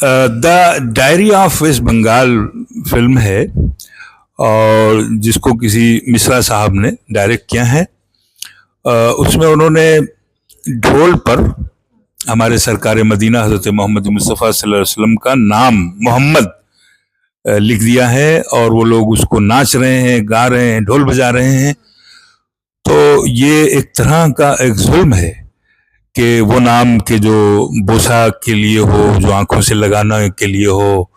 The diary of West Bengal film है, और जिसको किसी मिश्रा साहब ने डायरेक्ट किया है। उसमें उन्होंने ढोल पर हमारे सरकार मदीना हज़रत मोहम्मद मुस्तफ़ा सल्लल्लाहु अलैहि वसल्लम का नाम मोहम्मद लिख दिया है, और वो लोग उसको नाच रहे हैं, गा रहे हैं, ढोल बजा रहे हैं। तो ये एक तरह का एक जुल्म है कि वो नाम के जो बोसा के लिए हो, जो आंखों से लगाने के लिए हो,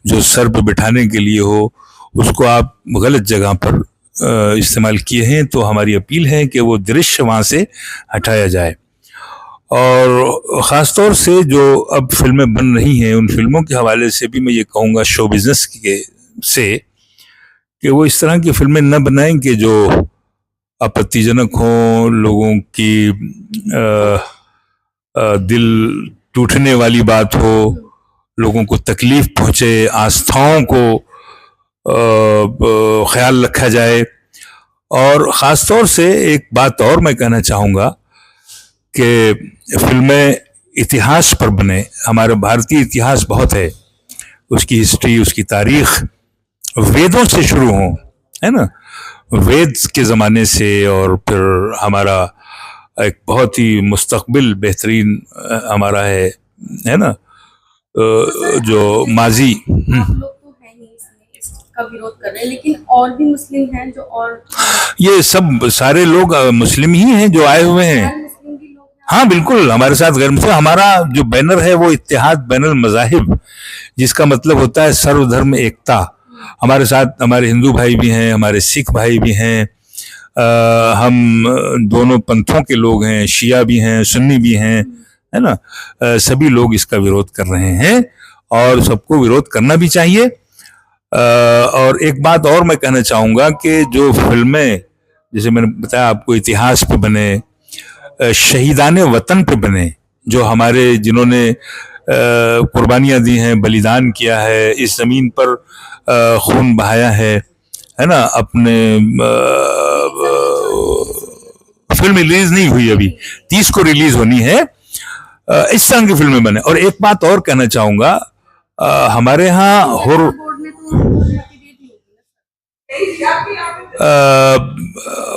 जो सर पे बिठाने के लिए हो, उसको आप गलत जगह पर इस्तेमाल किए हैं। तो हमारी अपील है कि वो दृश्य वहाँ से हटाया जाए। और ख़ास तौर से जो अब फिल्में बन रही हैं, उन फिल्मों के हवाले से भी मैं ये कहूँगा शो बिज़नेस के से कि वो इस तरह की फिल्में न बनाएं कि जो आपत्तिजनक हों, लोगों की दिल टूटने वाली बात हो, लोगों को तकलीफ पहुँचे, आस्थाओं को ख्याल रखा जाए। और ख़ास तौर से एक बात और मैं कहना चाहूँगा कि फिल्में इतिहास पर बने। हमारा भारतीय इतिहास बहुत है, उसकी हिस्ट्री, उसकी तारीख वेदों से शुरू हो, है ना, वेद के ज़माने से, और फिर हमारा एक बहुत ही मुस्तकबिल बेहतरीन हमारा है ना, जो माजी। का विरोध कर रहे हैं, लेकिन और भी मुस्लिम हैं जो, और ये सब सारे लोग मुस्लिम ही हैं जो आए हुए हैं। हाँ बिल्कुल, हमारे साथ गैर मुस्लिम। हमारा जो बैनर है वो इत्तेहाद बैनुल मज़ाहिब, जिसका मतलब होता है सर्वधर्म एकता। हमारे साथ हमारे हिंदू भाई भी हैं, हमारे सिख भाई भी हैं, हम दोनों पंथों के लोग हैं, शिया भी हैं, सुन्नी भी हैं, है ना। सभी लोग इसका विरोध कर रहे हैं और सबको विरोध करना भी चाहिए। और एक बात और मैं कहना चाहूँगा कि जो फिल्में, जैसे मैंने बताया आपको, इतिहास पे बने, शहीदाने वतन पे बने, जो हमारे जिन्होंने कुर्बानियाँ दी हैं, बलिदान किया है, इस ज़मीन पर खून बहाया है ना। अपने फिल्म रिलीज नहीं हुई अभी, 30 को रिलीज होनी है। इस तरह की फिल्में बने। और एक बात और कहना चाहूँगा, हमारे यहाँ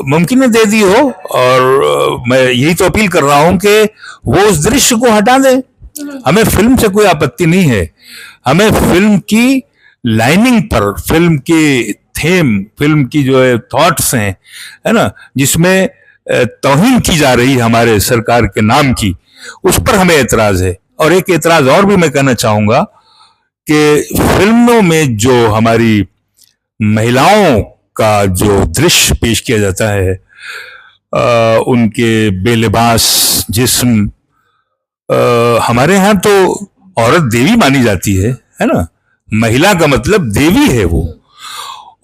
मुमकिन है दे दी हो, और मैं यही तो अपील कर रहा हूं कि वो उस दृश्य को हटा दे। हमें फिल्म से कोई आपत्ति नहीं है, हमें फिल्म की लाइनिंग पर, फिल्म की थीम, फिल्म की जो है थॉट्स हैं, है ना, जिसमें तौहीन की जा रही है हमारे सरकार के नाम की, उस पर हमें एतराज है। और एक एतराज और भी मैं कहना चाहूंगा कि फिल्मों में जो हमारी महिलाओं का जो दृश्य पेश किया जाता है, उनके बेलिबास जिस्म, हमारे यहाँ तो औरत देवी मानी जाती है ना। महिला का मतलब देवी है वो,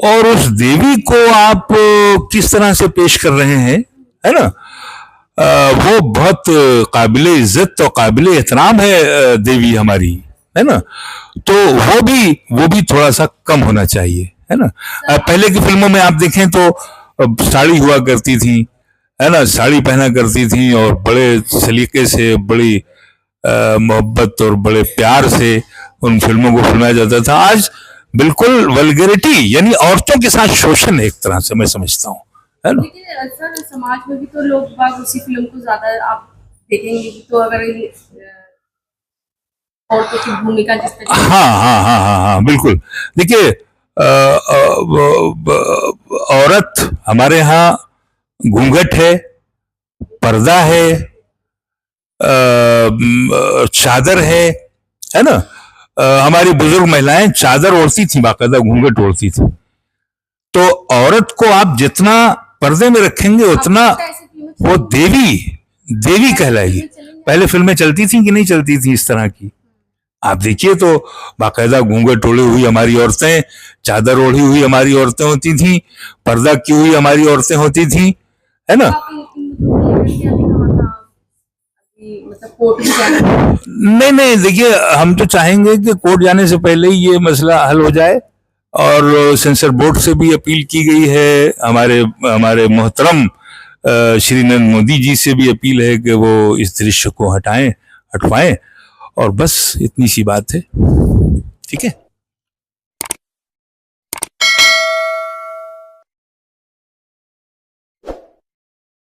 और उस देवी को आप किस तरह से पेश कर रहे हैं, है ना। वो बहुत काबिले इज्जत और काबिले एहतराम है देवी हमारी, है ना। तो वो भी थोड़ा सा कम होना चाहिए, है ना। पहले की फिल्मों में आप देखें तो साड़ी हुआ करती थी, है ना, साड़ी पहना करती थी, और बड़े सलीके से, बड़ी मोहब्बत और बड़े प्यार से उन फिल्मों को फिल्माया जाता था। आज बिल्कुल वल्गैरिटी, यानी औरतों के साथ शोषण है एक तरह से, मैं समझता हूँ, है ना। लेकिन समाज में भी तो लोग बाग उसी फिल्म को ज्यादा आप देखेंगे, तो अगर औरतों की भूमिका जिस तरह, हाँ, बिल्कुल। देखिए, औरत हमारे यहाँ घूंघट है, पर्दा है, चादर है ना। हमारी बुजुर्ग महिलाएं चादर ओढ़ती थी, बाकायदा घूंघट ओढ़ती थी। तो औरत को आप जितना पर्दे में रखेंगे उतना वो देवी कहलाएगी। पहले फिल्में चलती थी कि नहीं चलती थी इस तरह की? आप देखिए तो बाकायदा घूंघट ओढ़ी हुई हमारी औरतें, चादर ओढ़ी हुई हमारी औरतें होती थी, पर्दा की हुई हमारी औरतें होती थी, है ना। नहीं, देखिए, हम तो चाहेंगे कि कोर्ट जाने से पहले ही ये मसला हल हो जाए। और सेंसर बोर्ड से भी अपील की गई है, हमारे मोहतरम श्री नरेंद्र मोदी जी से भी अपील है कि वो इस दृश्य को हटवाएं। और बस इतनी सी बात है। ठीक है।